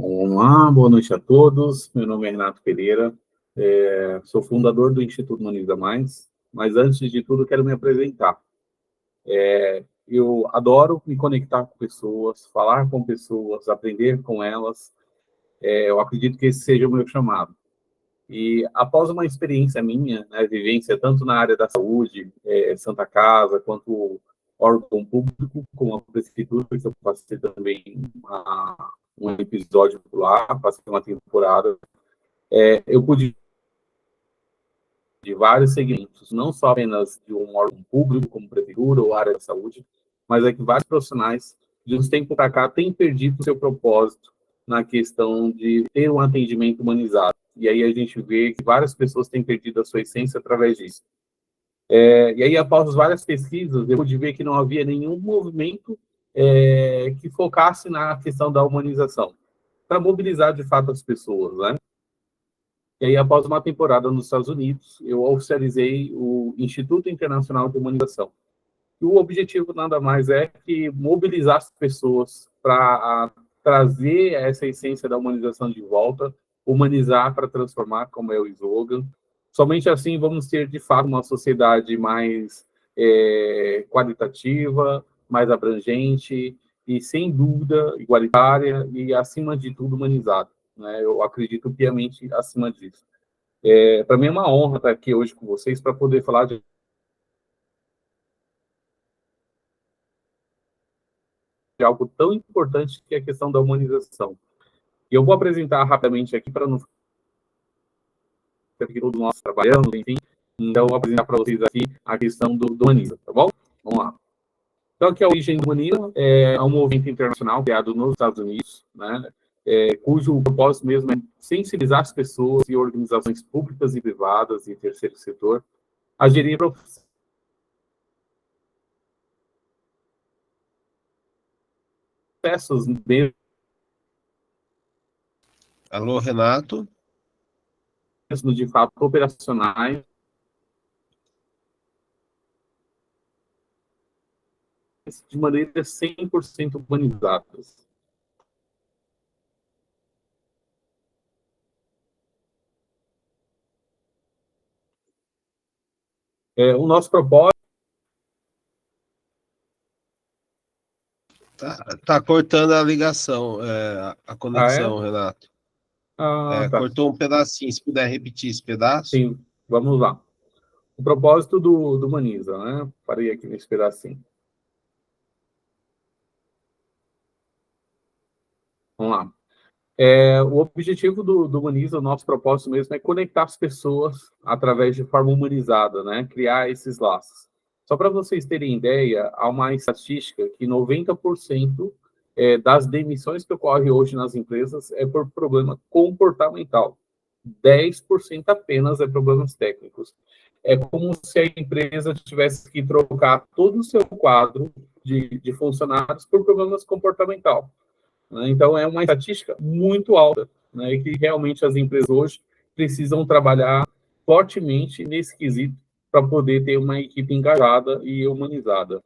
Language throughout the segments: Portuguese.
Olá, boa noite a todos. Meu nome é Renato Pereira, sou fundador do Instituto Humaniza Mais, mas antes de tudo quero me apresentar. Eu adoro me conectar com pessoas, falar com pessoas, aprender com elas. Eu acredito que esse seja o meu chamado. E após uma experiência minha, né, vivência tanto na área da saúde, Santa Casa, quanto órgão público, como a prefeitura, que eu passei também um episódio por lá, passei uma temporada, eu pude de vários segmentos, não só apenas de um órgão público, como prefeitura ou área da saúde, mas é que vários profissionais, de uns tempos para cá, têm perdido o seu propósito na questão de ter um atendimento humanizado. E aí a gente vê que várias pessoas têm perdido a sua essência através disso. E aí, após várias pesquisas, eu pude ver que não havia nenhum movimento que focasse na questão da humanização, para mobilizar, de fato, as pessoas, né? E aí, após uma temporada nos Estados Unidos, eu oficializei o Instituto Internacional de Humanização. E o objetivo nada mais é que mobilizar as pessoas para trazer essa essência da humanização de volta, humanizar para transformar, como é o slogan. Somente assim vamos ter, de fato, uma sociedade mais qualitativa, mais abrangente e, sem dúvida, igualitária e, acima de tudo, humanizada, né? Eu acredito piamente acima disso. Para mim é uma honra estar aqui hoje com vocês para poder falar de algo tão importante que é a questão da humanização. E eu vou apresentar rapidamente aqui para não ficar aqui todos nós trabalhando, enfim. Então, eu vou apresentar para vocês aqui a questão do Humaniza, tá bom? Vamos lá. Então, aqui a origem do Humaniza é um movimento internacional criado nos Estados Unidos, né? Cujo propósito mesmo é sensibilizar as pessoas e organizações públicas e privadas e terceiro setor a gerir processos mesmo. Alô, Renato? De fato, operacionais, de maneira 100% humanizadas. O nosso propósito... Tá cortando a ligação, a conexão, Renato. Tá. Cortou um pedacinho, se puder repetir esse pedaço. Sim, vamos lá. O propósito do Humaniza, né? Parei aqui nesse pedacinho. Vamos lá. O objetivo do Humaniza, o nosso propósito mesmo, é conectar as pessoas através de forma humanizada, né? Criar esses laços. Só para vocês terem ideia, há uma estatística que 90% das demissões que ocorrem hoje nas empresas é por problema comportamental. 10% apenas é problemas técnicos. É como se a empresa tivesse que trocar todo o seu quadro de funcionários por problemas comportamental. Então, é uma estatística muito alta, né, e que realmente as empresas hoje precisam trabalhar fortemente nesse quesito para poder ter uma equipe engajada e humanizada.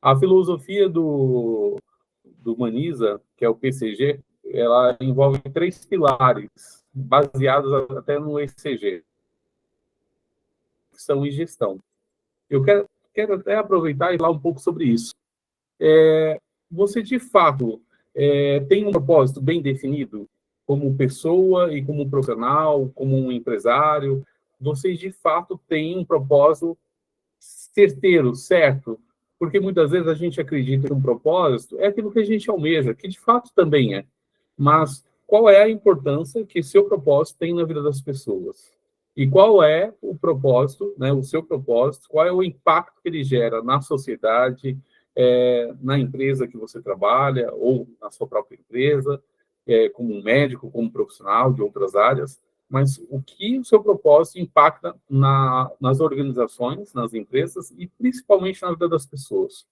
A filosofia do Humaniza, que é o PCG, ela envolve 3 pilares, baseados até no ECG, ação e gestão. Eu quero até aproveitar e falar um pouco sobre isso. Você, de fato, tem um propósito bem definido, como pessoa e como profissional, como um empresário? Vocês, de fato, têm um propósito certeiro, certo? Porque muitas vezes a gente acredita que um propósito é aquilo que a gente almeja, que de fato também é. Mas qual é a importância que seu propósito tem na vida das pessoas? E qual é o propósito, né, o seu propósito, qual é o impacto que ele gera na sociedade, na empresa que você trabalha, ou na sua própria empresa, como um médico, como profissional de outras áreas, mas o que o seu propósito impacta nas organizações, nas empresas e principalmente na vida das pessoas.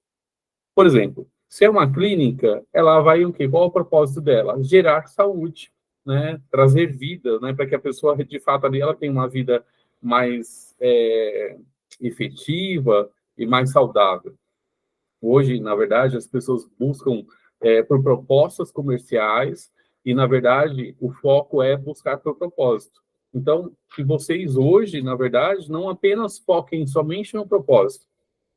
Por exemplo, se é uma clínica, ela vai o quê? Qual é o propósito dela? Gerar saúde, né? Trazer vida, né? Para que a pessoa, de fato, ali, ela tenha uma vida mais efetiva e mais saudável. Hoje, na verdade, as pessoas buscam por propostas comerciais E, na verdade, o foco é buscar por propósito. Então, que vocês hoje, na verdade, não apenas foquem somente no propósito,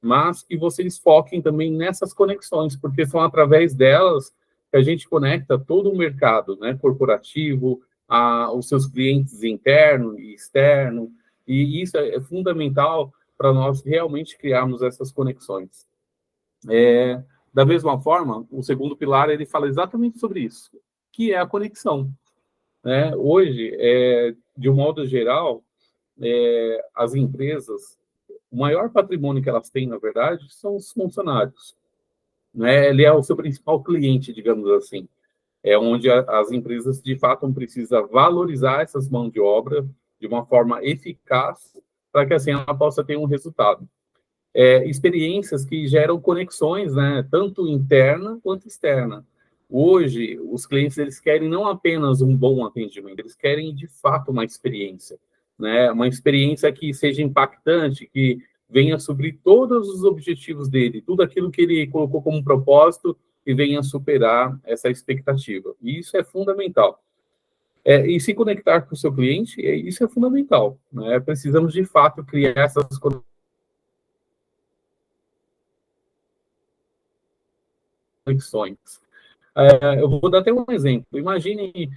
mas que vocês foquem também nessas conexões, porque são através delas que a gente conecta todo o mercado, né, corporativo, os seus clientes interno e externo, e isso é fundamental para nós realmente criarmos essas conexões. Da mesma forma, o segundo pilar, ele fala exatamente sobre isso, que é a conexão. Né? Hoje, de um modo geral, as empresas, o maior patrimônio que elas têm, na verdade, são os funcionários. Né? Ele é o seu principal cliente, digamos assim. É onde as empresas, de fato, precisam valorizar essas mãos de obra de uma forma eficaz para que, assim, ela possa ter um resultado. Experiências que geram conexões, né, tanto interna quanto externa. Hoje, os clientes, eles querem não apenas um bom atendimento, eles querem, de fato, uma experiência, né, uma experiência que seja impactante, que venha suprir todos os objetivos dele, tudo aquilo que ele colocou como propósito e venha superar essa expectativa. E isso é fundamental. E se conectar com o seu cliente, isso é fundamental, né? Precisamos, de fato, criar essas conexões. Eu vou dar até um exemplo. Imagine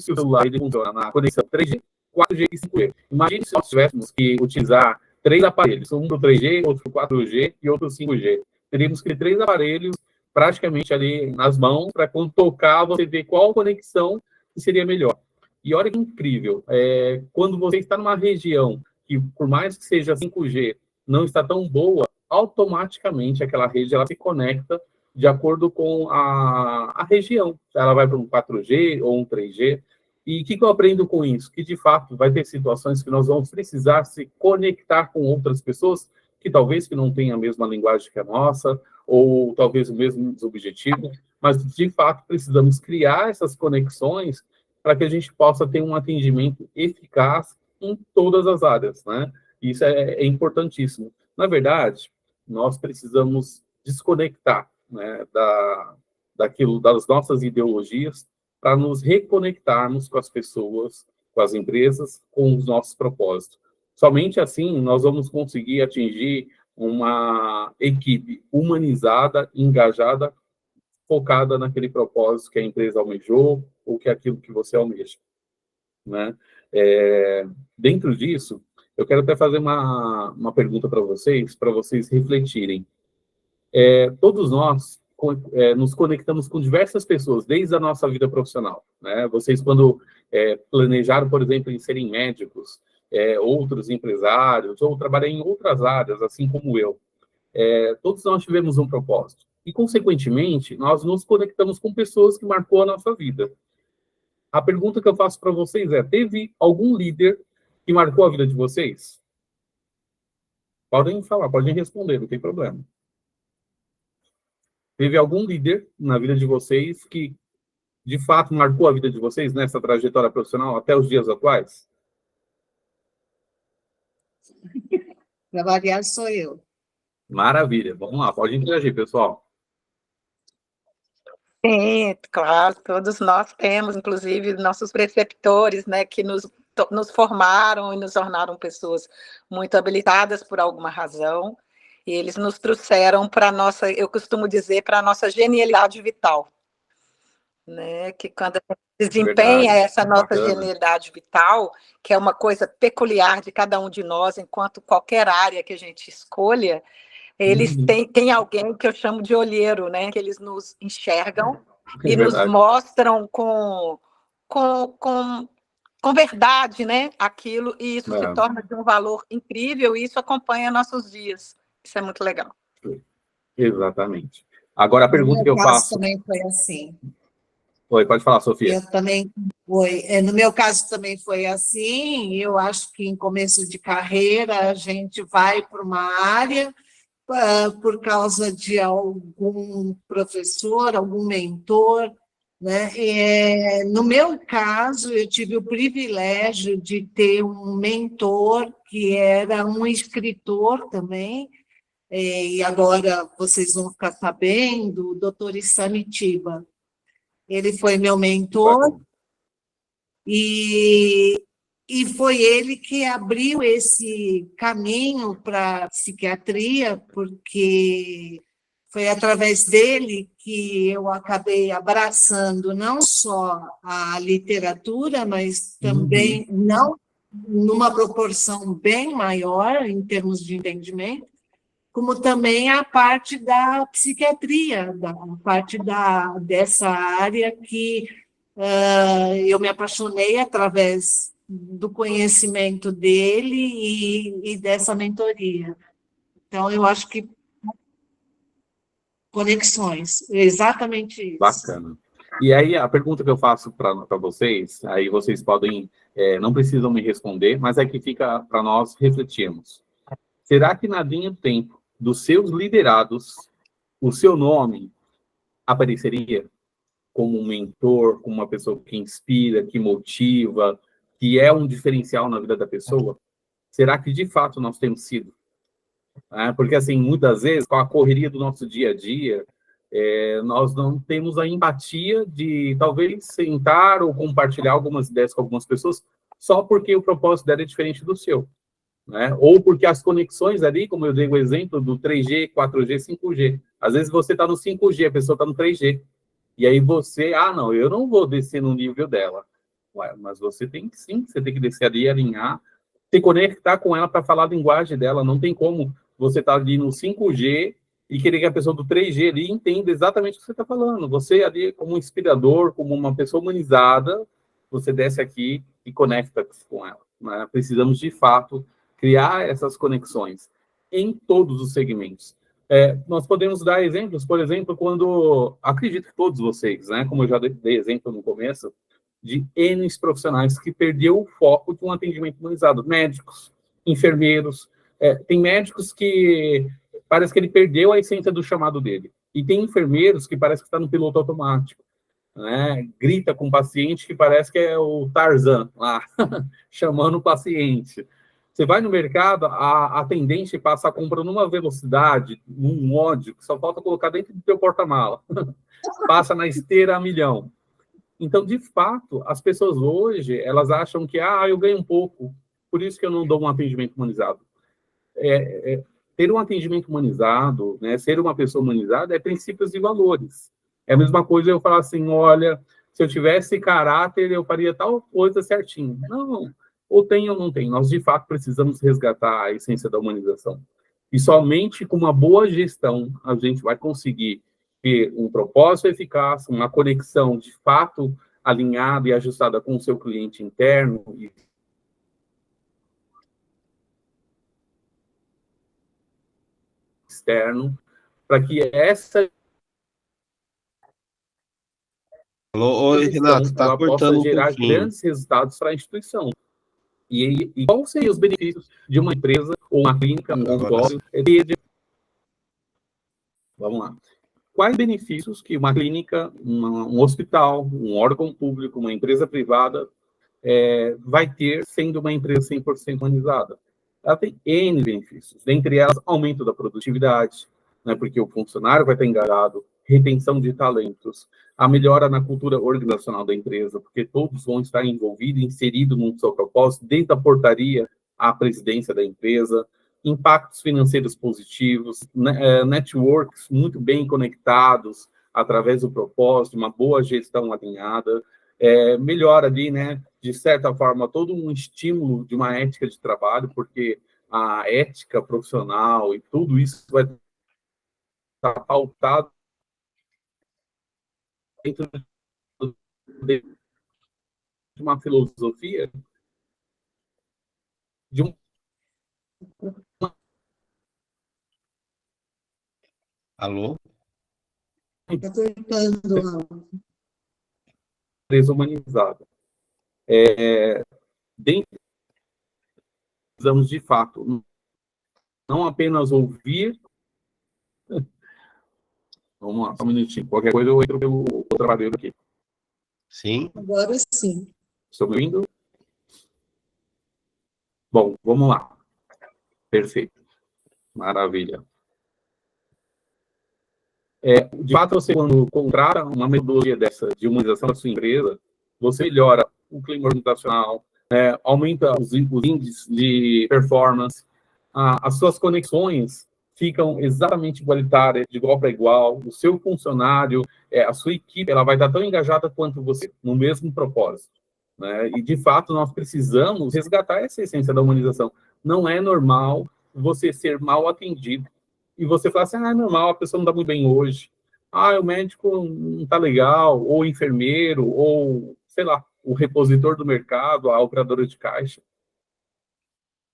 se o celular ele funciona na conexão 3G, 4G e 5G. Imagine se nós tivéssemos que utilizar 3 aparelhos, um para o 3G, outro para o 4G e outro 5G. Teríamos que ter 3 aparelhos praticamente ali nas mãos para quando tocar você ver qual conexão que seria melhor. E olha que incrível, quando você está numa região que, por mais que seja 5G, não está tão boa, automaticamente aquela rede ela se conecta de acordo com a região. Ela vai para um 4G ou um 3G. E o que eu aprendo com isso? Que, de fato, vai ter situações que nós vamos precisar se conectar com outras pessoas que talvez que não tenham a mesma linguagem que a nossa, ou talvez o mesmo objetivo, mas, de fato, precisamos criar essas conexões para que a gente possa ter um atendimento eficaz em todas as áreas, né? Isso é importantíssimo. Na verdade, nós precisamos desconectar, né, daquilo, das nossas ideologias, para nos reconectarmos com as pessoas, com as empresas, com os nossos propósitos. Somente assim nós vamos conseguir atingir uma equipe humanizada, engajada, focada naquele propósito que a empresa almejou ou que é aquilo que você almeja, né? Dentro disso, eu quero até fazer uma pergunta para vocês refletirem. Todos nós nos conectamos com diversas pessoas, desde a nossa vida profissional, né? Vocês, quando planejaram, por exemplo, em serem médicos, outros empresários, ou trabalhar em outras áreas, assim como eu, todos nós tivemos um propósito. E, consequentemente, nós nos conectamos com pessoas que marcou a nossa vida. A pergunta que eu faço para vocês teve algum líder que marcou a vida de vocês? Podem falar, podem responder, não tem problema. Teve algum líder na vida de vocês que, de fato, marcou a vida de vocês nessa trajetória profissional até os dias atuais? Para variar, sou eu. Maravilha. Vamos lá, pode interagir, pessoal. Sim, claro, todos nós temos, inclusive, nossos preceptores, né, que nos formaram e nos tornaram pessoas muito habilitadas por alguma razão, e eles nos trouxeram para a nossa, eu costumo dizer, para a nossa genialidade vital, né, que quando a gente desempenha essa nossa genialidade vital, que é uma coisa peculiar de cada um de nós, enquanto qualquer área que a gente escolha, eles têm alguém que eu chamo de olheiro, né? Que eles nos enxergam e nos mostram com verdade, né? Aquilo, e isso se torna de um valor incrível, e isso acompanha nossos dias. Isso é muito legal. Exatamente. Agora, a pergunta que eu faço... também foi assim. Oi, pode falar, Sofia. Eu também foi. No meu caso também foi assim. Eu acho que em começo de carreira a gente vai para uma área por causa de algum professor, algum mentor, né? No meu caso, eu tive o privilégio de ter um mentor que era um escritor também, e agora vocês vão ficar sabendo, o doutor Isanitiba. Ele foi meu mentor e foi ele que abriu esse caminho para a psiquiatria, porque foi através dele que eu acabei abraçando não só a literatura, mas também, não numa proporção bem maior em termos de entendimento, como também a parte da psiquiatria, da parte dessa área que eu me apaixonei através do conhecimento dele e dessa mentoria. Então, eu acho que conexões, exatamente isso. Bacana. E aí, a pergunta que eu faço para vocês, aí vocês podem, não precisam me responder, mas é que fica para nós refletirmos. Será que na linha do tempo dos seus liderados, o seu nome apareceria como um mentor, como uma pessoa que inspira, que motiva, que é um diferencial na vida da pessoa? Será que, de fato, nós temos sido? Porque, assim, muitas vezes, com a correria do nosso dia a dia, nós não temos a empatia de, talvez, sentar ou compartilhar algumas ideias com algumas pessoas só porque o propósito dela é diferente do seu. Né? Ou porque as conexões ali, como eu dei o exemplo do 3G, 4G, 5G. Às vezes você está no 5G, a pessoa está no 3G. E aí você, não, eu não vou descer no nível dela. Ué, mas você tem que sim, você tem que descer ali, alinhar, se conectar com ela para falar a linguagem dela. Não tem como você estar ali no 5G e querer que a pessoa do 3G ali entenda exatamente o que você está falando. Você ali, como um inspirador, como uma pessoa humanizada, você desce aqui e conecta com ela. Né? Precisamos, de fato, criar essas conexões em todos os segmentos. Nós podemos dar exemplos, por exemplo, quando, acredito que todos vocês, né, como eu já dei exemplo no começo, de N profissionais que perdeu o foco de um atendimento humanizado, médicos, enfermeiros, tem médicos que parece que ele perdeu a essência do chamado dele, e tem enfermeiros que parece que está no piloto automático, né, grita com o paciente que parece que é o Tarzan lá, chamando o paciente. Você vai no mercado, a atendente passa a compra numa velocidade, num ódio, que só falta colocar dentro do teu porta-mala. Passa na esteira a milhão. Então, de fato, as pessoas hoje, elas acham que, eu ganho um pouco, por isso que eu não dou um atendimento humanizado. Ter um atendimento humanizado, né, ser uma pessoa humanizada, é princípios e valores. É a mesma coisa eu falar assim, olha, se eu tivesse caráter, eu faria tal coisa certinho. Não, ou tem ou não tem. Nós, de fato, precisamos resgatar a essência da humanização. E somente com uma boa gestão a gente vai conseguir ter um propósito eficaz, uma conexão, de fato, alinhada e ajustada com o seu cliente interno e externo, para que essa Oi, Renato, tá ela cortando possa um gerar pouquinho. grandes resultados para a instituição. E quais seriam os benefícios de uma empresa ou uma clínica, um consultório? Vamos lá. Quais benefícios que uma clínica, um hospital, um órgão público, uma empresa privada vai ter sendo uma empresa 100% humanizada? Ela tem N benefícios, dentre elas, aumento da produtividade, né, porque o funcionário vai estar engajado, retenção de talentos, a melhora na cultura organizacional da empresa, porque todos vão estar envolvidos, inseridos no seu propósito, desde a portaria à presidência da empresa, impactos financeiros positivos, networks muito bem conectados através do propósito, uma boa gestão alinhada, melhora ali, né, de certa forma, todo um estímulo de uma ética de trabalho, porque a ética profissional e tudo isso vai estar pautado dentro de uma filosofia, de uma Alô? empresa humanizada. Precisamos, de fato, não apenas ouvir. Vamos lá, só um minutinho. Qualquer coisa eu entro pelo outro aparelho aqui. Sim. Agora sim. Estão me ouvindo? Bom, vamos lá. Perfeito. Maravilha. De fato, você, quando contrata uma metodologia dessa de humanização da sua empresa, você melhora o clima organizacional, aumenta os índices de performance, as suas conexões ficam exatamente igualitárias, de igual para igual, o seu funcionário, a sua equipe, ela vai estar tão engajada quanto você, no mesmo propósito. Né? E, de fato, nós precisamos resgatar essa essência da humanização. Não é normal você ser mal atendido e você falar assim, é normal, a pessoa não está muito bem hoje. O médico não está legal, ou o enfermeiro, ou, sei lá, o repositor do mercado, a operadora de caixa.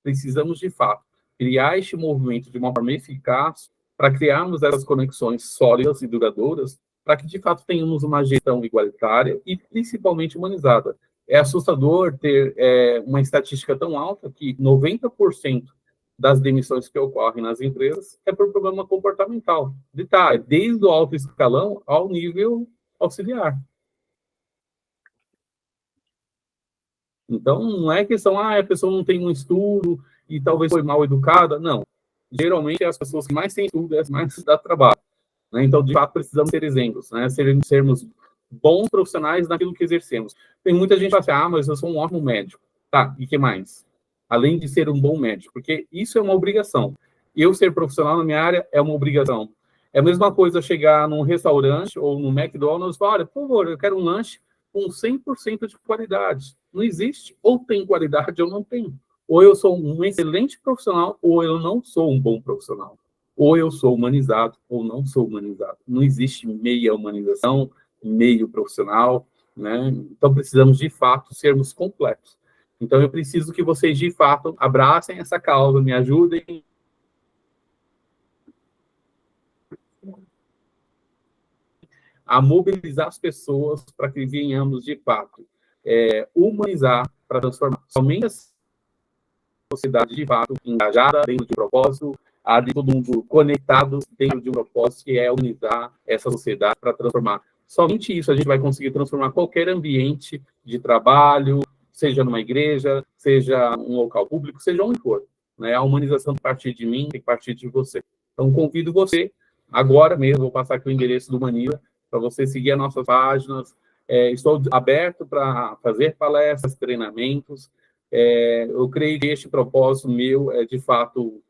Precisamos, de fato, criar este movimento de uma forma eficaz para criarmos essas conexões sólidas e duradouras para que, de fato, tenhamos uma gestão igualitária e, principalmente, humanizada. É assustador ter uma estatística tão alta que 90% das demissões que ocorrem nas empresas é por problema comportamental. Desde o alto escalão ao nível auxiliar. Então, não é questão, a pessoa não tem um estudo e talvez foi mal educada. Não. Geralmente, as pessoas que mais têm estudo é as mais dá trabalho. Né? Então, de fato, precisamos ser exemplos, né? Sermos bons profissionais naquilo que exercemos. Tem muita gente que fala assim, mas eu sou um ótimo médico. Tá, e o que mais? Além de ser um bom médico, porque isso é uma obrigação. Eu ser profissional na minha área é uma obrigação. É a mesma coisa chegar num restaurante ou no McDonald's e falar, olha, por favor, eu quero um lanche com 100% de qualidade. Não existe. Ou tem qualidade ou não tem. Ou eu sou um excelente profissional ou eu não sou um bom profissional. Ou eu sou humanizado ou não sou humanizado. Não existe meia humanização, meio profissional, né? Então precisamos, de fato, sermos completos. Então eu preciso que vocês, de fato, abracem essa causa, me ajudem a mobilizar as pessoas para que venhamos, de fato, humanizar para transformar somente a sociedade, de fato, engajada dentro de um propósito, de todo mundo conectado dentro de um propósito, que é unizar essa sociedade para transformar. Somente isso a gente vai conseguir transformar qualquer ambiente de trabalho, seja numa igreja, seja um local público, seja onde for. Né? A humanização tem que partir de mim, tem que partir de você. Então, convido você, agora mesmo, vou passar aqui o endereço do Humaniza, para você seguir as nossas páginas. Estou aberto para fazer palestras, treinamentos. Eu creio que este propósito meu é, de fato,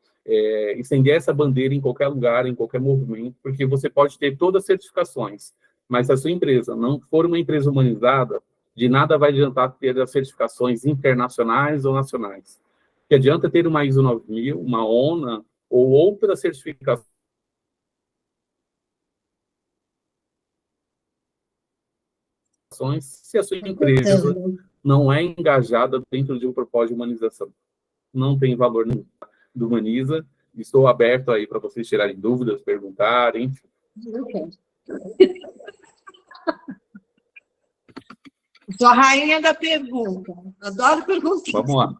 estender essa bandeira em qualquer lugar, em qualquer movimento, porque você pode ter todas as certificações, mas se a sua empresa não for uma empresa humanizada, de nada vai adiantar ter as certificações internacionais ou nacionais. Que adianta ter uma ISO 9000, uma ONA ou outra certificação se a sua empresa não é engajada dentro de um propósito de humanização. Não tem valor nenhum do Humaniza. Estou aberto aí para vocês tirarem dúvidas, perguntarem. Sou a rainha da pergunta. Adoro perguntar. Vamos lá.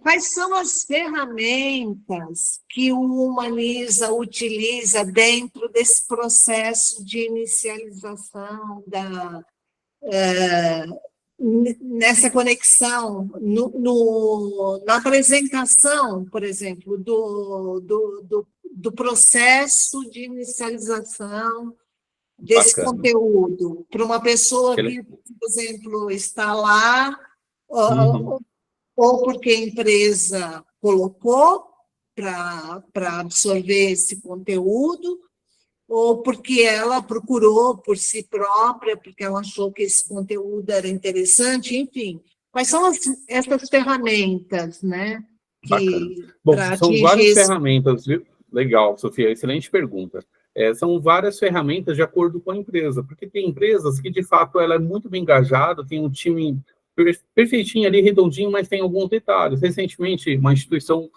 Quais são as ferramentas que o Humaniza utiliza dentro desse processo de inicialização nessa conexão, na apresentação, por exemplo, do processo de inicialização desse conteúdo para uma pessoa que, por exemplo, está lá, ou porque a empresa colocou para absorver esse conteúdo, ou porque ela procurou por si própria, porque ela achou que esse conteúdo era interessante, enfim. Quais são essas ferramentas, né? Bom, são várias ferramentas, viu? Legal, Sofia, excelente pergunta. São várias ferramentas de acordo com a empresa, porque tem empresas que, de fato, ela é muito bem engajada, tem um time perfeitinho ali, redondinho, mas tem alguns detalhes. Recentemente, uma instituição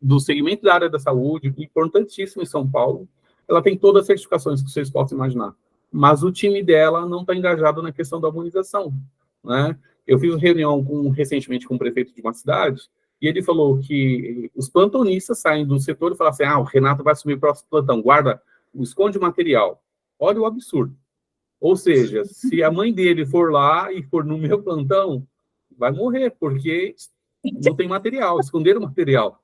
do segmento da área da saúde, importantíssima em São Paulo, ela tem todas as certificações que vocês possam imaginar, mas o time dela não está engajado na questão da harmonização, né? Eu fiz uma reunião recentemente com o prefeito de uma cidade, e ele falou que os plantonistas saem do setor e falam assim, o Renato vai assumir o próximo plantão, guarda, esconde o material. Olha o absurdo. Ou seja, se a mãe dele for lá e for no meu plantão, vai morrer, porque não tem material, esconderam o material.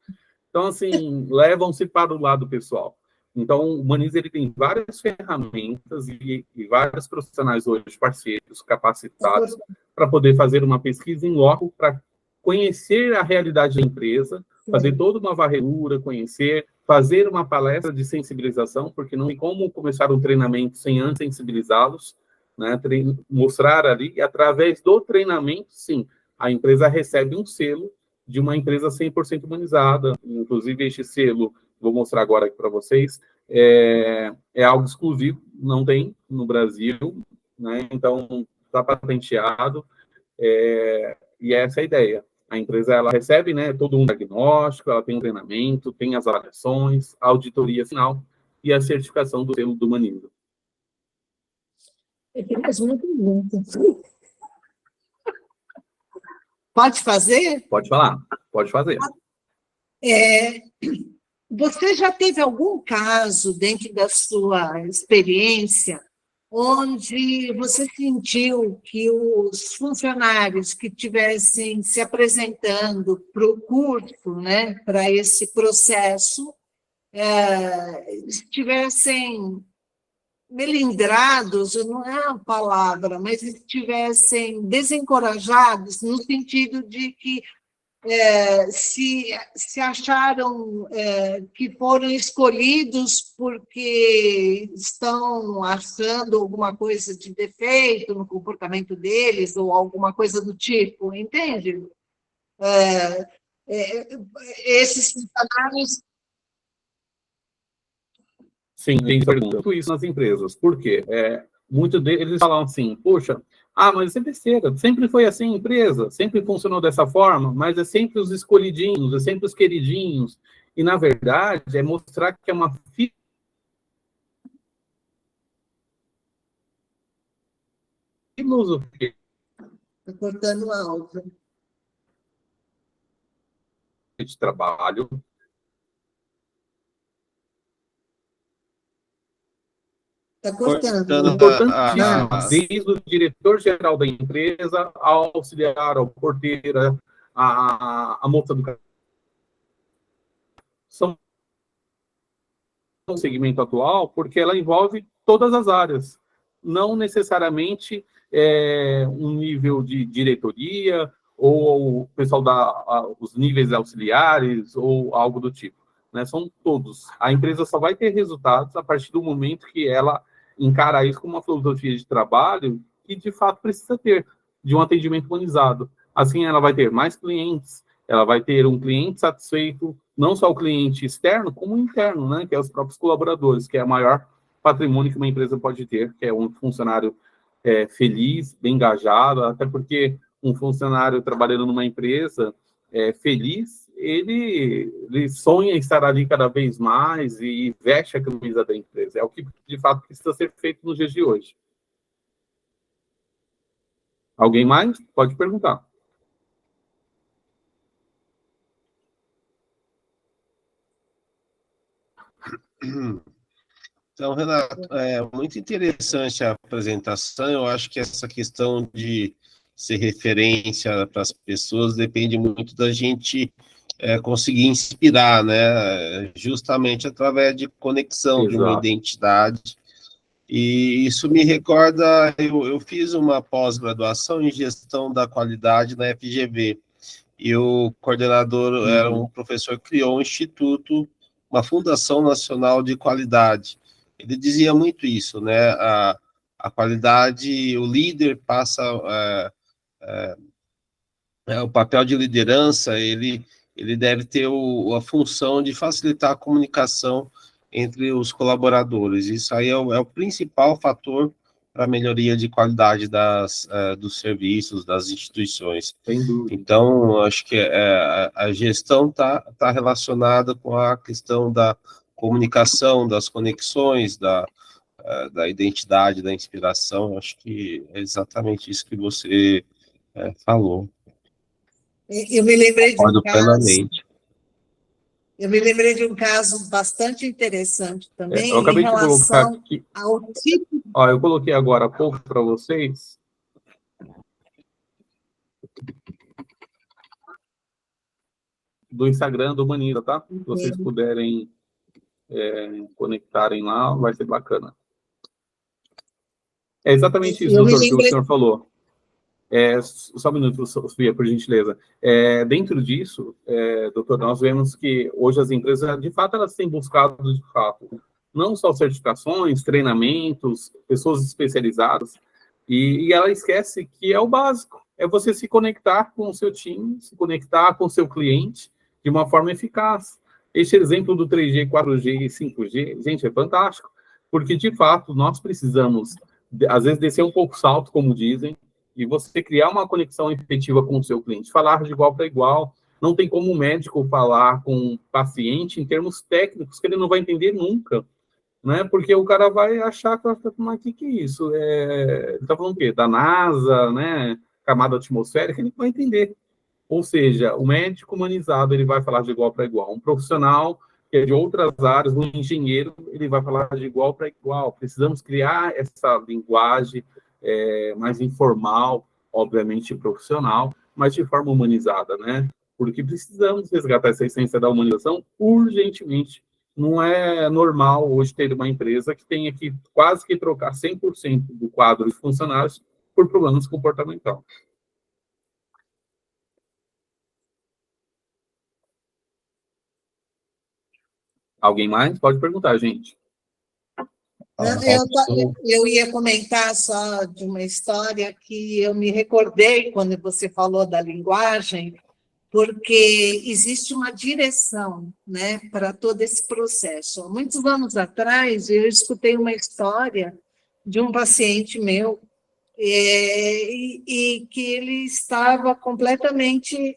Então, assim, levam-se para o lado pessoal. Então, o Humaniza ele tem várias ferramentas e vários profissionais hoje, parceiros, capacitados, para poder fazer uma pesquisa em loco, para conhecer a realidade da empresa, fazer toda uma varredura, conhecer, fazer uma palestra de sensibilização, porque não tem como começar um treinamento sem antes sensibilizá-los, né? Mostrar ali, e através do treinamento, sim, a empresa recebe um selo de uma empresa 100% humanizada. Inclusive, este selo, vou mostrar agora aqui para vocês, é algo exclusivo, não tem no Brasil, né? Então, está patenteado, e essa é a ideia. A empresa ela recebe, né, todo um diagnóstico, ela tem um treinamento, tem as avaliações, a auditoria final e a certificação do selo do Humaniza. Eu tenho mais uma pergunta. Pode fazer? Pode falar, pode fazer. Você já teve algum caso, dentro da sua experiência, onde você sentiu que os funcionários que estivessem se apresentando para o curso, né, para esse processo, estivessem melindrados, não é a palavra, mas estivessem desencorajados, no sentido de que se acharam que foram escolhidos porque estão achando alguma coisa de defeito no comportamento deles, ou alguma coisa do tipo, entende? Esses funcionários. Sim, tem pergunta isso nas empresas. Por quê? Muitos deles falam assim, poxa, mas isso é besteira, sempre foi assim a empresa, sempre funcionou dessa forma, mas é sempre os escolhidinhos, é sempre os queridinhos. E, na verdade, é mostrar que é uma filosofia. Está cortando a aula. De trabalho. Está cortando. Importantíssimo, desde o diretor-geral da empresa, ao auxiliar, ao porteira, a moça do carro. São um segmento atual, porque ela envolve todas as áreas, não necessariamente um nível de diretoria, ou o pessoal os níveis auxiliares, ou algo do tipo. Né? São todos. A empresa só vai ter resultados a partir do momento que ela encara isso como uma filosofia de trabalho que, de fato, precisa ter, de um atendimento humanizado. Assim, ela vai ter mais clientes, ela vai ter um cliente satisfeito, não só o cliente externo, como o interno, né? Que é os próprios colaboradores, que é o maior patrimônio que uma empresa pode ter, que é um funcionário feliz, bem engajado, até porque um funcionário trabalhando numa empresa feliz, ele sonha em estar ali cada vez mais e veste a camisa da empresa. É o que, de fato, precisa ser feito nos dias de hoje. Alguém mais? Pode perguntar. Então, Renato, é muito interessante a apresentação. Eu acho que essa questão de ser referência para as pessoas depende muito da gente conseguir inspirar, né? Justamente através de conexão, Exato. de uma identidade. E isso me recorda, eu fiz uma pós-graduação em gestão da qualidade na FGV, e o coordenador era um professor que criou um instituto, uma Fundação Nacional de Qualidade. Ele dizia muito isso, né? A qualidade, o líder passa o papel de liderança, ele deve ter a função de facilitar a comunicação entre os colaboradores. Isso aí é o principal fator para a melhoria de qualidade dos serviços, das instituições. Sem dúvida. Então, acho que a gestão tá relacionada com a questão da comunicação, das conexões, da identidade, da inspiração. Acho que é exatamente isso que você falou. Eu me lembrei de um caso. Plenamente. Eu me lembrei de um caso bastante interessante também, Eu acabei em de colocar relação aqui. ao tipo. Eu coloquei agora há pouco para vocês. Do Instagram do Humaniza, tá? Se vocês puderem conectarem lá, vai ser bacana. É exatamente isso, Eu me doutor, que o lembrei- senhor falou. Só um minuto, Sofia, por gentileza. Dentro disso, doutor, nós vemos que hoje as empresas, de fato, elas têm buscado, de fato, não só certificações, treinamentos, pessoas especializadas, e ela esquece que é o básico, é você se conectar com o seu time, se conectar com o seu cliente de uma forma eficaz. Este exemplo do 3G, 4G e 5G, gente, é fantástico, porque, de fato, nós precisamos, às vezes, descer um pouco o salto, como dizem, e você criar uma conexão efetiva com o seu cliente, falar de igual para igual. Não tem como o médico falar com o paciente em termos técnicos, que ele não vai entender nunca, né? Porque o cara vai achar que, mas que é isso? Ele está falando o quê? Da NASA, né? Camada atmosférica, ele não vai entender. Ou seja, o médico humanizado, ele vai falar de igual para igual. Um profissional que é de outras áreas, um engenheiro, ele vai falar de igual para igual. Precisamos criar essa linguagem mais informal, obviamente profissional, mas de forma humanizada, né? Porque precisamos resgatar essa essência da humanização urgentemente. Não é normal hoje ter uma empresa que tenha que quase que trocar 100% do quadro de funcionários por problemas comportamentais. Alguém mais? Pode perguntar, gente. Eu ia comentar só de uma história que eu me recordei quando você falou da linguagem, porque existe uma direção, né, para todo esse processo. Há muitos anos atrás, eu escutei uma história de um paciente meu, e que ele estava completamente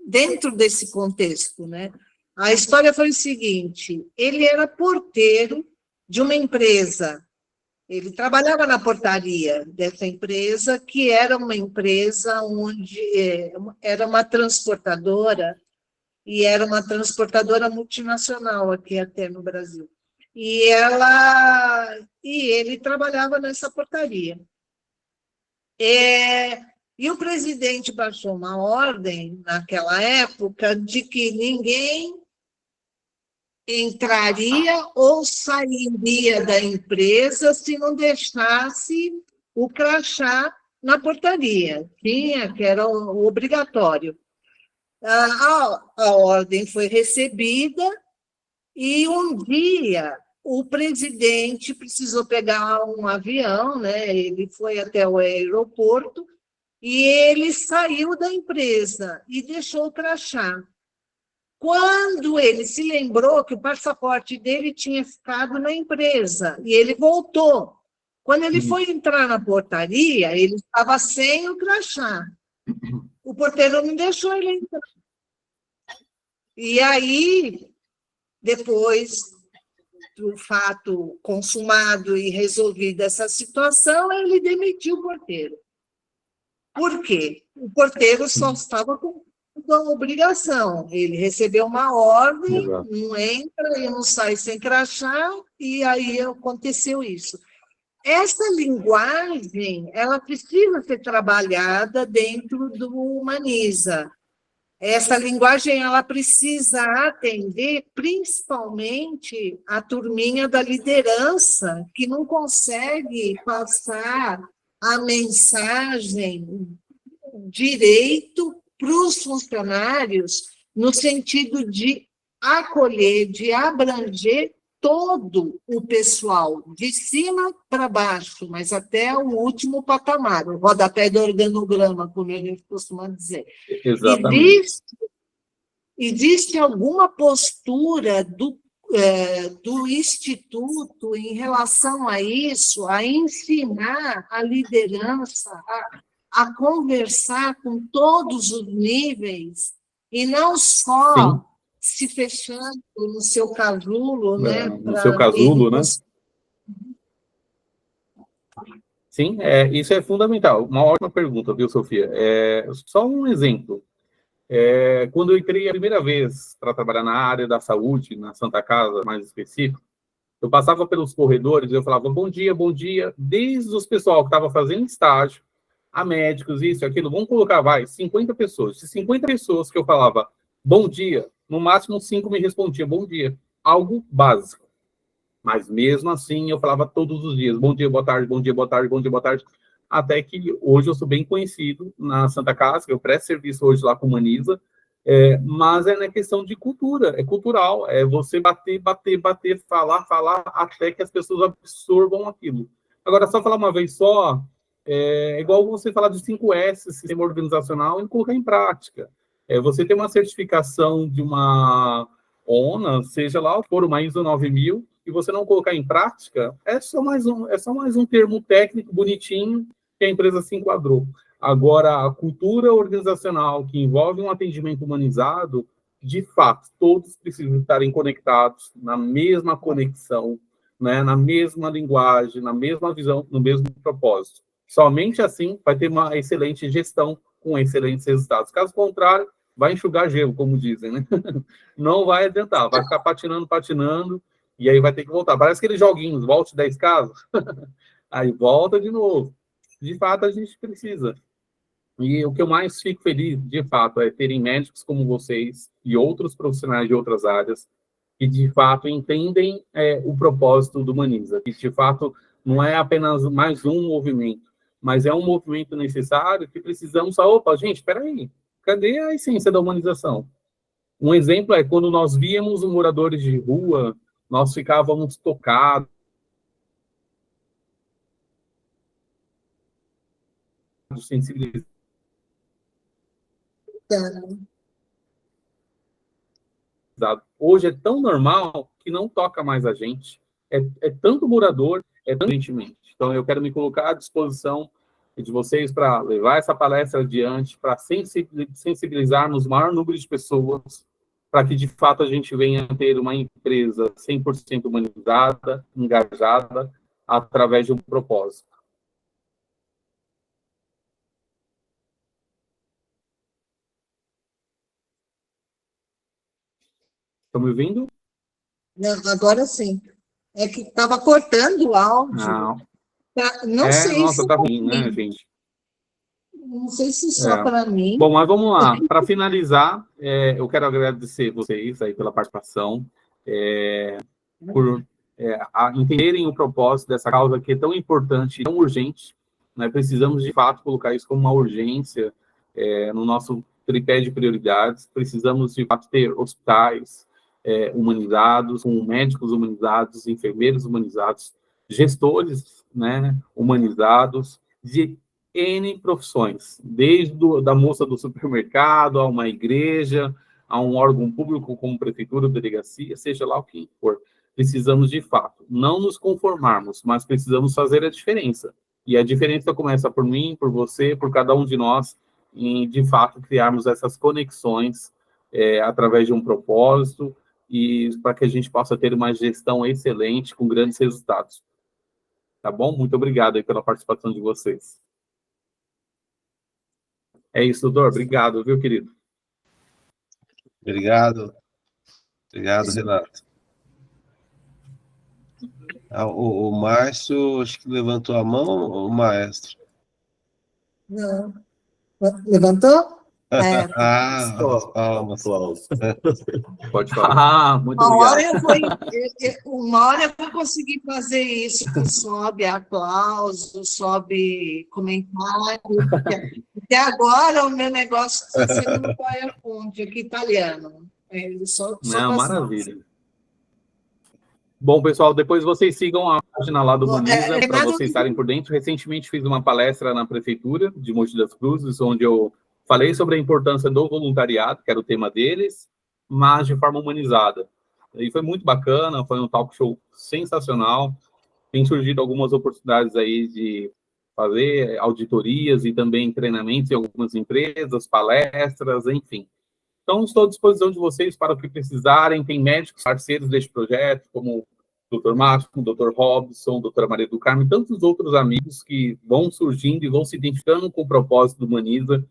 dentro desse contexto, né? A história foi o seguinte: ele era porteiro de uma empresa, ele trabalhava na portaria dessa empresa, que era uma empresa onde era uma transportadora, e era uma transportadora multinacional aqui até no Brasil. E ele trabalhava nessa portaria. E o presidente baixou uma ordem, naquela época, de que ninguém entraria ou sairia da empresa se não deixasse o crachá na portaria. Tinha, que era obrigatório. A ordem foi recebida e um dia o presidente precisou pegar um avião, né? Ele foi até o aeroporto e ele saiu da empresa e deixou o crachá. Quando ele se lembrou que o passaporte dele tinha ficado na empresa, e ele voltou. Quando ele foi entrar na portaria, ele estava sem o crachá. O porteiro não deixou ele entrar. E aí, depois do fato consumado e resolvida essa situação, ele demitiu o porteiro. Por quê? O porteiro só estava com a obrigação. Ele recebeu uma ordem, Exato. não entra e não sai sem crachá, e aí aconteceu isso. Essa linguagem, ela precisa ser trabalhada dentro do Humaniza. Essa linguagem, ela precisa atender principalmente a turminha da liderança, que não consegue passar a mensagem direito para os funcionários, no sentido de acolher, de abranger todo o pessoal, de cima para baixo, mas até o último patamar, o rodapé do organograma, como a gente costuma dizer. Exatamente. Existe alguma postura do Instituto em relação a isso, a ensinar a liderança a conversar com todos os níveis, e não só Sim. se fechando no seu casulo, né? No seu casulo, né? Sim, isso é fundamental. Uma ótima pergunta, viu, Sofia? Só um exemplo. Quando eu entrei a primeira vez para trabalhar na área da saúde, na Santa Casa, mais específico, eu passava pelos corredores e eu falava bom dia, desde os pessoal que estava fazendo estágio, a médicos, isso, aquilo, vamos colocar, 50 pessoas. De 50 pessoas que eu falava bom dia, no máximo 5 me respondiam bom dia. algo básico. Mas mesmo assim, eu falava todos os dias, bom dia, boa tarde, bom dia, boa tarde, bom dia, boa tarde, até que hoje eu sou bem conhecido na Santa Casa, eu presto serviço hoje lá com Humaniza, mas é na questão de cultura, é cultural, é você bater, bater, bater, falar, falar, até que as pessoas absorvam aquilo. Agora, só falar uma vez só, é igual você falar de 5S, sistema organizacional, e colocar em prática. Você tem uma certificação de uma ONA, seja lá, for uma ISO 9000, e você não colocar em prática, é só mais um termo técnico bonitinho que a empresa se enquadrou. Agora, a cultura organizacional que envolve um atendimento humanizado, de fato, todos precisam estarem conectados na mesma conexão, né, na mesma linguagem, na mesma visão, no mesmo propósito. Somente assim vai ter uma excelente gestão com excelentes resultados. Caso contrário, vai enxugar gelo, como dizem, né? Não vai adiantar, vai ficar patinando, patinando, e aí vai ter que voltar. Parece aqueles joguinhos, volte 10 casas, aí volta de novo. De fato, a gente precisa. E o que eu mais fico feliz, de fato, é terem médicos como vocês e outros profissionais de outras áreas que, de fato, entendem o propósito do Humaniza. Que, de fato, não é apenas mais um movimento, mas é um movimento necessário que precisamos... Opa, gente, espera aí. Cadê a essência da humanização? Um exemplo é quando nós víamos os moradores de rua, nós ficávamos tocados, sensibilizados. Hoje é tão normal que não toca mais a gente. É tanto morador, é tanto gentilmente. Então, eu quero me colocar à disposição de vocês para levar essa palestra adiante, para sensibilizarmos o maior número de pessoas, para que, de fato, a gente venha a ter uma empresa 100% humanizada, engajada, através de um propósito. Estão me ouvindo? Agora sim. É que estava cortando o áudio. Não. Não sei nossa, se tá ruim, né, gente? Não sei se só para mim. Bom, mas vamos lá. Para finalizar, eu quero agradecer vocês aí pela participação, por entenderem o propósito dessa causa que é tão importante e tão urgente. Né? Precisamos, de fato, colocar isso como uma urgência no nosso tripé de prioridades. Precisamos, de fato, ter hospitais humanizados, com médicos humanizados, enfermeiros humanizados, gestores, né, humanizados, de N profissões, desde da moça do supermercado, a uma igreja, a um órgão público como prefeitura, delegacia, seja lá o que for. Precisamos, de fato, não nos conformarmos, mas precisamos fazer a diferença. E a diferença começa por mim, por você, por cada um de nós, em, de fato, criarmos essas conexões através de um propósito e para que a gente possa ter uma gestão excelente, com grandes resultados. Tá bom? Muito obrigado aí pela participação de vocês. É isso, doutor. Obrigado, viu, querido? Obrigado. Obrigado, Renato. O Márcio, acho que levantou a mão, o maestro? Não. Levantou? Palmas. Pode falar. Muito obrigado. Uma hora eu vou conseguir fazer isso, que sobe aplauso, sobe comentário. Até agora o meu negócio está sendo no PowerPoint, aqui italiano. Não, maravilha. Bom, pessoal, depois vocês sigam a página lá do Humaniza para vocês estarem por dentro. Recentemente fiz uma palestra na Prefeitura de Mogi das Cruzes, onde eu falei sobre a importância do voluntariado, que era o tema deles, mas de forma humanizada. E foi muito bacana, foi um talk show sensacional. Tem surgido algumas oportunidades aí de fazer auditorias e também treinamentos em algumas empresas, palestras, enfim. Então, estou à disposição de vocês para o que precisarem. Tem médicos parceiros deste projeto, como o Dr. Márcio, o Dr. Robson, a doutora Maria do Carmo, e tantos outros amigos que vão surgindo e vão se identificando com o propósito do Humaniza,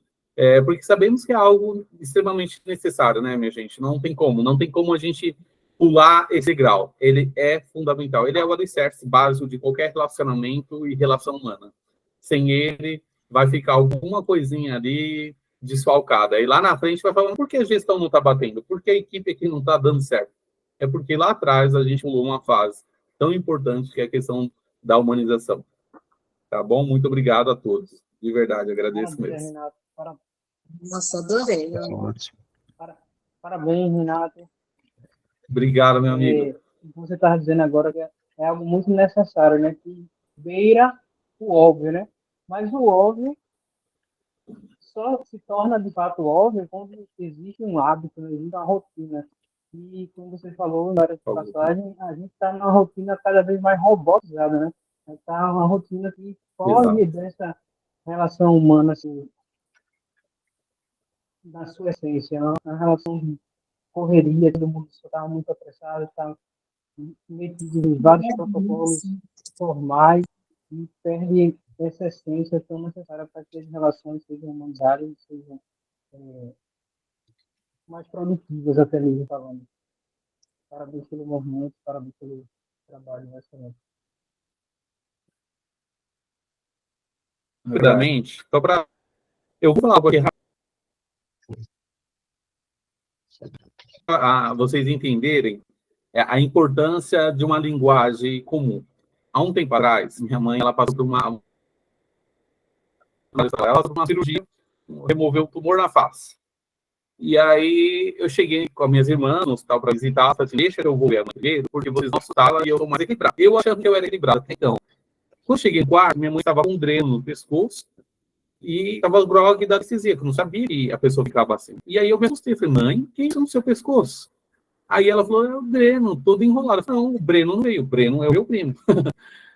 porque sabemos que é algo extremamente necessário, né, minha gente? Não tem como a gente pular esse grau. Ele é fundamental. Ele é o alicerce básico de qualquer relacionamento e relação humana. Sem ele, vai ficar alguma coisinha ali desfalcada. Aí lá na frente vai falar, por que a gestão não está batendo? Por que a equipe aqui não está dando certo? é porque lá atrás a gente pulou uma fase tão importante que é a questão da humanização. Tá bom? Muito obrigado a todos. De verdade, agradeço Maravilha, mesmo. Renato. Nossa, adorei. Tá ótimo. Parabéns, Renato. Obrigado, meu amigo. O que você estava dizendo agora que é algo muito necessário, né? Que beira o óbvio, né? Mas o óbvio só se torna de fato óbvio quando existe um hábito, né? Existe uma rotina. E, como você falou, na hora de passagem, a gente está numa rotina cada vez mais robotizada, né? Está uma rotina que foge Exato. dessa relação humana, assim, da sua essência, uma relação de correria, todo mundo estava muito apressado, estava metido em vários protocolos formais e perde essa essência tão necessária para que as relações sejam humanizárias e sejam mais produtivas, até mesmo falando. Parabéns pelo movimento, parabéns pelo trabalho excelente. Rapidamente, só para... Eu vou falar aqui para vocês entenderem a importância de uma linguagem comum. Há um tempo atrás, minha mãe ela passou por uma cirurgia, removeu um tumor na face. E aí eu cheguei com as minhas irmãs no hospital para visitar, falei assim, deixa eu vou ver a mãe, porque vocês não assustaram e eu estou mais equilibrado. Eu achando que eu era equilibrado até então. Quando eu cheguei no quarto, minha mãe estava com um dreno no pescoço e estava o grog da anestesia, que eu não sabia que a pessoa ficava assim. E aí eu me assustei, falei, mãe, o que é isso no seu pescoço? Aí ela falou, é o dreno, todo enrolado. Eu falei, não, o Breno não veio, o Breno é o meu primo.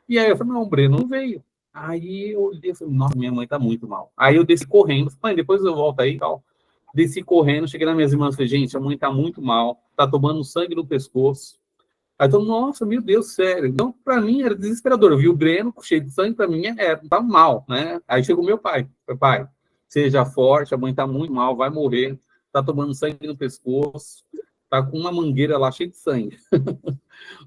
E aí eu falei, não, o Breno não veio. Aí eu olhei e falei, nossa, minha mãe tá muito mal. Aí eu desci correndo, mãe, depois eu volto aí e tal. Desci correndo, cheguei nas minhas irmãs e falei, gente, a mãe tá muito mal, tá tomando sangue no pescoço. Aí eu, nossa, meu Deus, sério. Então, pra mim, era desesperador. Eu vi o Breno cheio de sangue, pra mim, tá mal, né? Aí chegou meu pai. Falei, pai, seja forte, a mãe tá muito mal, vai morrer, tá tomando sangue no pescoço, tá com uma mangueira lá cheia de sangue.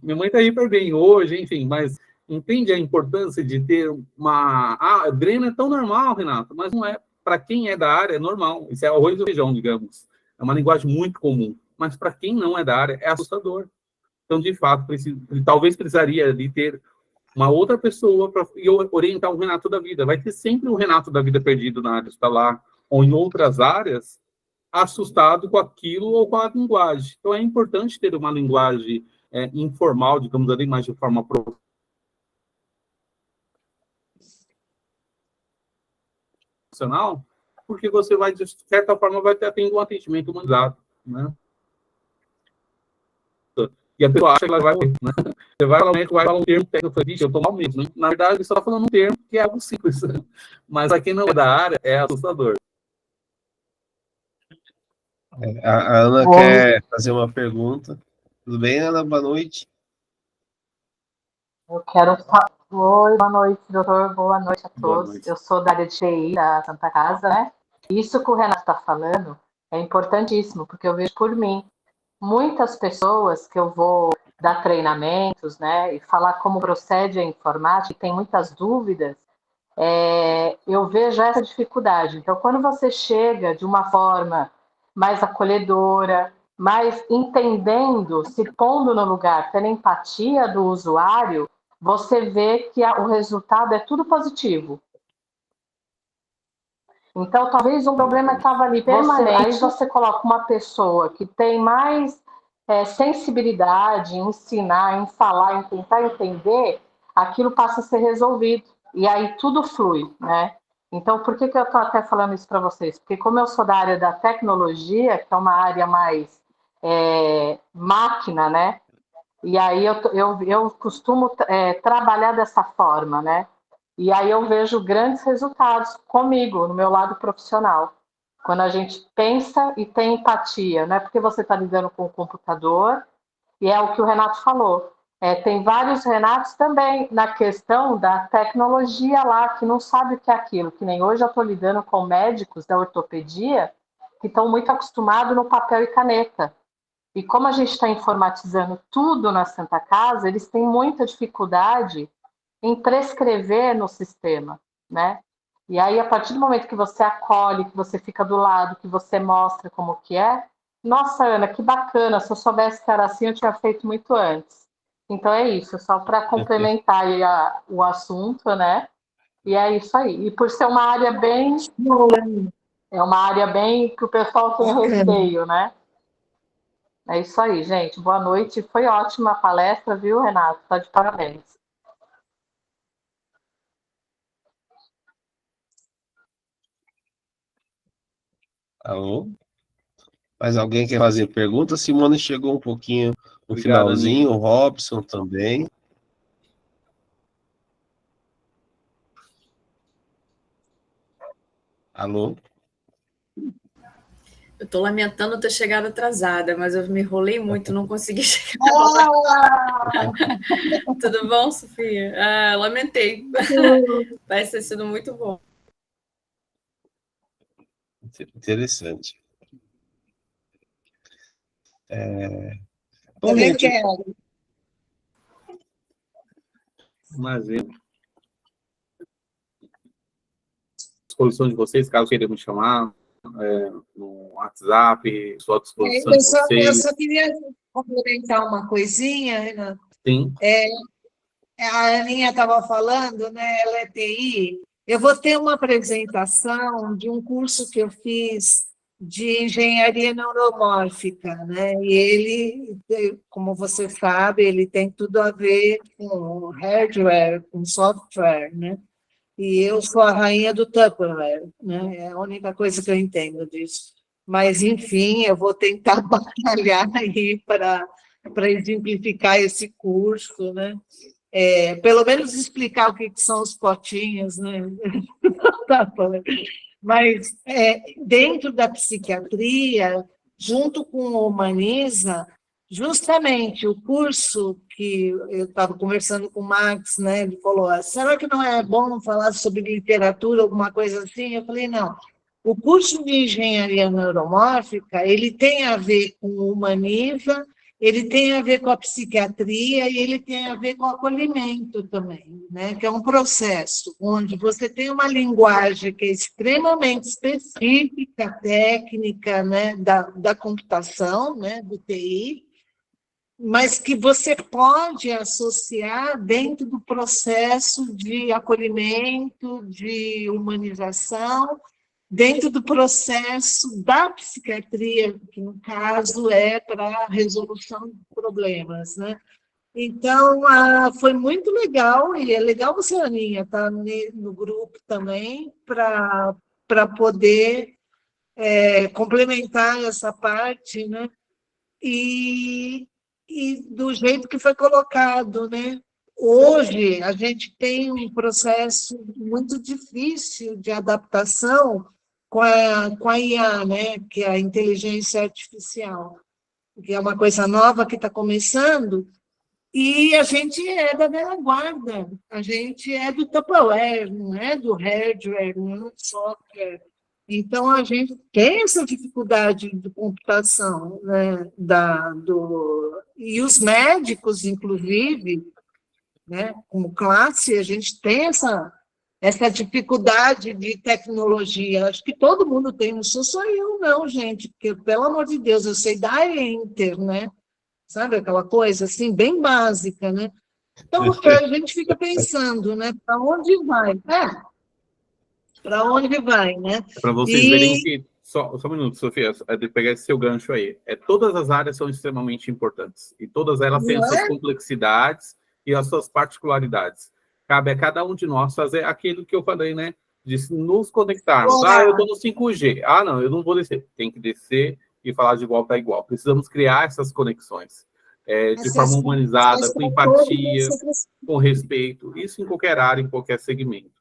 Minha mãe tá hiper bem hoje, enfim, mas entende a importância de ter uma... Ah, dreno é tão normal, Renato, mas não é. Para quem é da área, é normal. Isso é arroz e feijão, digamos. É uma linguagem muito comum. Mas para quem não é da área, é assustador. Então, de fato, talvez precisaria de ter uma outra pessoa para orientar o Renato da vida. Vai ter sempre um Renato da vida perdido na área hospitalar ou em outras áreas, assustado com aquilo ou com a linguagem. Então, é importante ter uma linguagem informal, digamos ali, mas de forma profissional, porque você vai, de certa forma, vai ter um atendimento humanizado, né? E a pessoa acha que ela vai morrer, né? Você vai falar um termo técnico, eu tô mal mesmo, né? Na verdade, você está falando um termo que é algo simples, mas a quem não é da área, é assustador. A Ana quer fazer uma pergunta. Tudo bem, Ana? Boa noite. Eu quero falar. Oi, boa noite, doutor. Boa noite a todos. Noite. Eu sou da área de TI da Santa Casa, né? Isso que o Renato está falando é importantíssimo, porque eu vejo por mim muitas pessoas que eu vou dar treinamentos, né, e falar como procede a informática, e tem muitas dúvidas, eu vejo essa dificuldade. Então, quando você chega de uma forma mais acolhedora, mais entendendo, se pondo no lugar, tendo empatia do usuário, você vê que o resultado é tudo positivo. Então, talvez um problema estava ali permanente. Aí você coloca uma pessoa que tem mais sensibilidade em ensinar, em falar, em tentar entender, aquilo passa a ser resolvido. E aí tudo flui, né? Então, por que eu estou até falando isso para vocês? Porque como eu sou da área da tecnologia, que é uma área mais máquina, né? E aí eu costumo trabalhar dessa forma, né? E aí eu vejo grandes resultados comigo, no meu lado profissional. Quando a gente pensa e tem empatia, não é porque você está lidando com o computador, e é o que o Renato falou. Tem vários Renatos também na questão da tecnologia lá, que não sabe o que é aquilo, que nem hoje eu estou lidando com médicos da ortopedia que estão muito acostumados no papel e caneta. E como a gente está informatizando tudo na Santa Casa, eles têm muita dificuldade em prescrever no sistema, né? E aí, a partir do momento que você acolhe, que você fica do lado, que você mostra como que é, Nossa, Ana, que bacana. Se eu soubesse que era assim, eu tinha feito muito antes. Então é isso, só para complementar aí o assunto, né? E é isso aí. E por ser uma área bem. É uma área bem que o pessoal tem receio, né? É isso aí, gente. Boa noite. Foi ótima a palestra, viu, Renato? Tá de parabéns. Alô? Mais alguém quer fazer pergunta? Simone chegou um pouquinho no Obrigado, finalzinho, Aninha. o Robson também. Alô? Eu estou lamentando ter chegado atrasada, mas eu me enrolei muito, não consegui chegar. Tudo bom, Sofia? Lamentei. Vai ter sido muito bom. Interessante. Bom, Também gente, quero. Imagina. Disposição de vocês, caso queiram me chamar, no WhatsApp, estou à disposição de Eu vocês. só queria complementar uma coisinha, Renato. Sim, A Aninha estava falando, né? Ela é TI. Eu vou ter uma apresentação de um curso que eu fiz de engenharia neuromórfica, né? E ele, como você sabe, ele tem tudo a ver com hardware, com software, né? E eu sou a rainha do Tupperware, né? É a única coisa que eu entendo disso. Mas, enfim, eu vou tentar batalhar aí para exemplificar esse curso, né? Pelo menos explicar o que são os potinhos, né? Mas dentro da psiquiatria, junto com o Humaniza, justamente o curso que eu estava conversando com o Max, né? Ele falou: será que não é bom falar sobre literatura, alguma coisa assim? Eu falei: não. O curso de engenharia neuromórfica, ele tem a ver com o Humaniza, ele tem a ver com a psiquiatria e ele tem a ver com o acolhimento também, né? Que é um processo onde você tem uma linguagem que é extremamente específica, técnica, né? da computação, né? Do TI, mas que você pode associar dentro do processo de acolhimento, de humanização, dentro do processo da psiquiatria, que no caso é para a resolução de problemas, né? Então, foi muito legal, e é legal você, Aninha, estar no grupo também, para poder complementar essa parte, né? E do jeito que foi colocado, né? Hoje, a gente tem um processo muito difícil de adaptação com a IA, né? Que é a inteligência artificial, que é uma coisa nova que está começando, e a gente é da velha guarda, a gente é do Tupperware, não é do hardware, não é do software. Então, a gente tem essa dificuldade de computação, né? E os médicos, inclusive, né? Como classe, a gente tem essa dificuldade de tecnologia. Acho que todo mundo tem, não sou só eu, não, gente, porque, pelo amor de Deus, eu sei dar enter, né? Sabe aquela coisa assim, bem básica, né? Então, a gente fica pensando, né? Para onde vai? Para onde vai, né? para vocês verem que, só um minuto, Sofia, de pegar esse seu gancho aí, todas as áreas são extremamente importantes, e todas elas têm as suas complexidades e as suas particularidades. Cabe a cada um de nós fazer aquilo que eu falei, né? De nos conectarmos. Eu estou no 5G. Não, eu não vou descer. Tem que descer e falar de igual para igual. Precisamos criar essas conexões de forma humanizada, com empatia, com respeito. Isso em qualquer área, em qualquer segmento.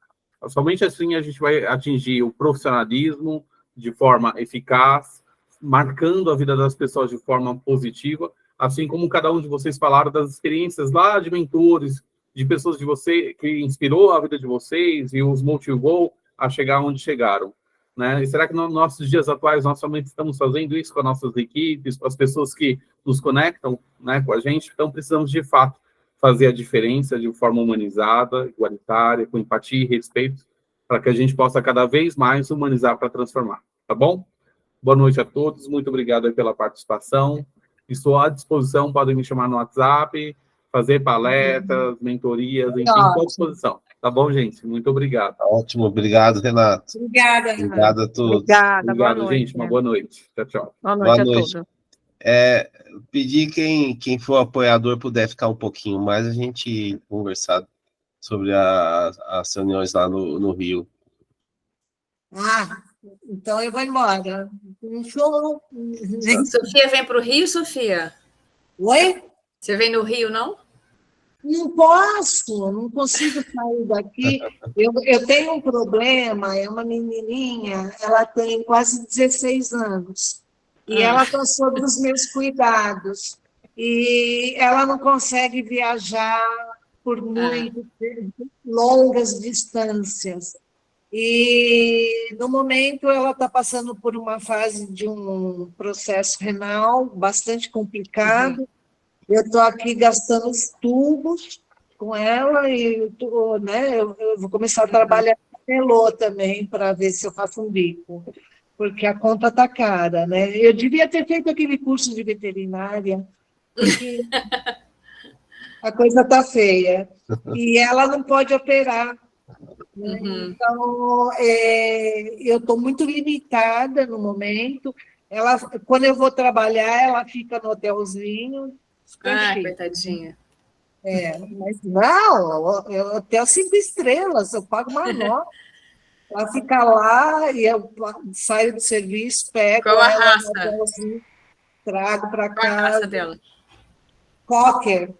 Somente assim a gente vai atingir o profissionalismo de forma eficaz, marcando a vida das pessoas de forma positiva, assim como cada um de vocês falaram das experiências lá de mentores, de pessoas de você que inspirou a vida de vocês e os motivou a chegar onde chegaram, né? E será que nos nossos dias atuais nós somente estamos fazendo isso com as nossas equipes, com as pessoas que nos conectam, né, com a gente? Então precisamos de fato fazer a diferença de forma humanizada, igualitária, com empatia e respeito, para que a gente possa cada vez mais humanizar para transformar, tá bom? Boa noite a todos, muito obrigado aí pela participação. Estou à disposição, podem me chamar no WhatsApp, fazer palestras, mentorias, enfim, estou à disposição. Tá bom, gente? Muito obrigado. Ótimo, obrigado, Renato. Obrigada, Renato. Obrigado a todos. Obrigada, Obrigado, boa noite. gente. Uma boa noite. Tchau, tchau. Boa Boa noite a noite. todos. Pedir quem for apoiador puder ficar um pouquinho mais, a gente conversar sobre as reuniões lá no Rio. Então eu vou embora. Um show. Sofia vem para o Rio, Sofia? Oi? Você vem no Rio, não? Não posso, não consigo sair daqui. Eu tenho um problema, é uma menininha, ela tem quase 16 anos, e ela está sob os meus cuidados, e ela não consegue viajar por muito longas distâncias. E, no momento, ela está passando por uma fase de um processo renal bastante complicado. Eu estou aqui gastando os tubos com ela e eu vou começar a trabalhar com Melô também para ver se eu faço um bico, porque a conta está cara, né? Eu devia ter feito aquele curso de veterinária, porque a coisa está feia. E ela não pode operar. Né? Então, eu estou muito limitada no momento. Quando eu vou trabalhar, ela fica no hotelzinho. Coitadinha. Mas não, eu tenho 5 estrelas, eu pago uma nota. Ela fica lá e eu saio do serviço, pego Qual a ela raça? no hotelzinho, trago para Qual a casa. raça dela? Cocker.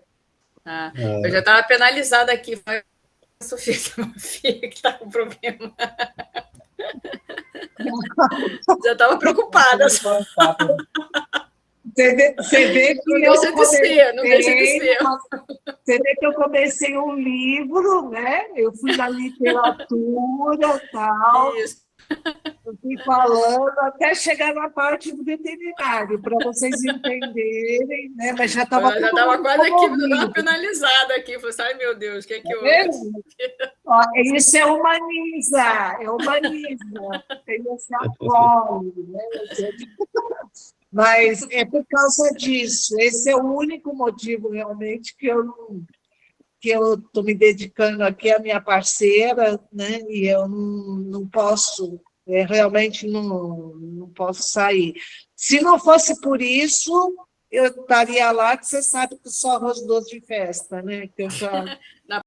Eu já estava penalizada aqui. Sofia, uma filha que está com problema. Já estava preocupada. Você vê que não deixa de ser. Você vê que eu comecei um livro, né? Eu fui na literatura e tal. Isso. Eu fui falando até chegar na parte do veterinário, para vocês entenderem, né? Mas já estava quase aqui, me dando uma penalizada aqui. Falei, ai meu Deus, o que é que eu. Isso é humanizar, tem esse apoio, né? Mas é por causa disso. Esse é o único motivo, realmente, que eu estou me dedicando aqui à minha parceira, né? E eu não posso, realmente não posso sair. Se não fosse por isso, eu estaria lá, que você sabe que só arroz doce de festa, né? Que eu já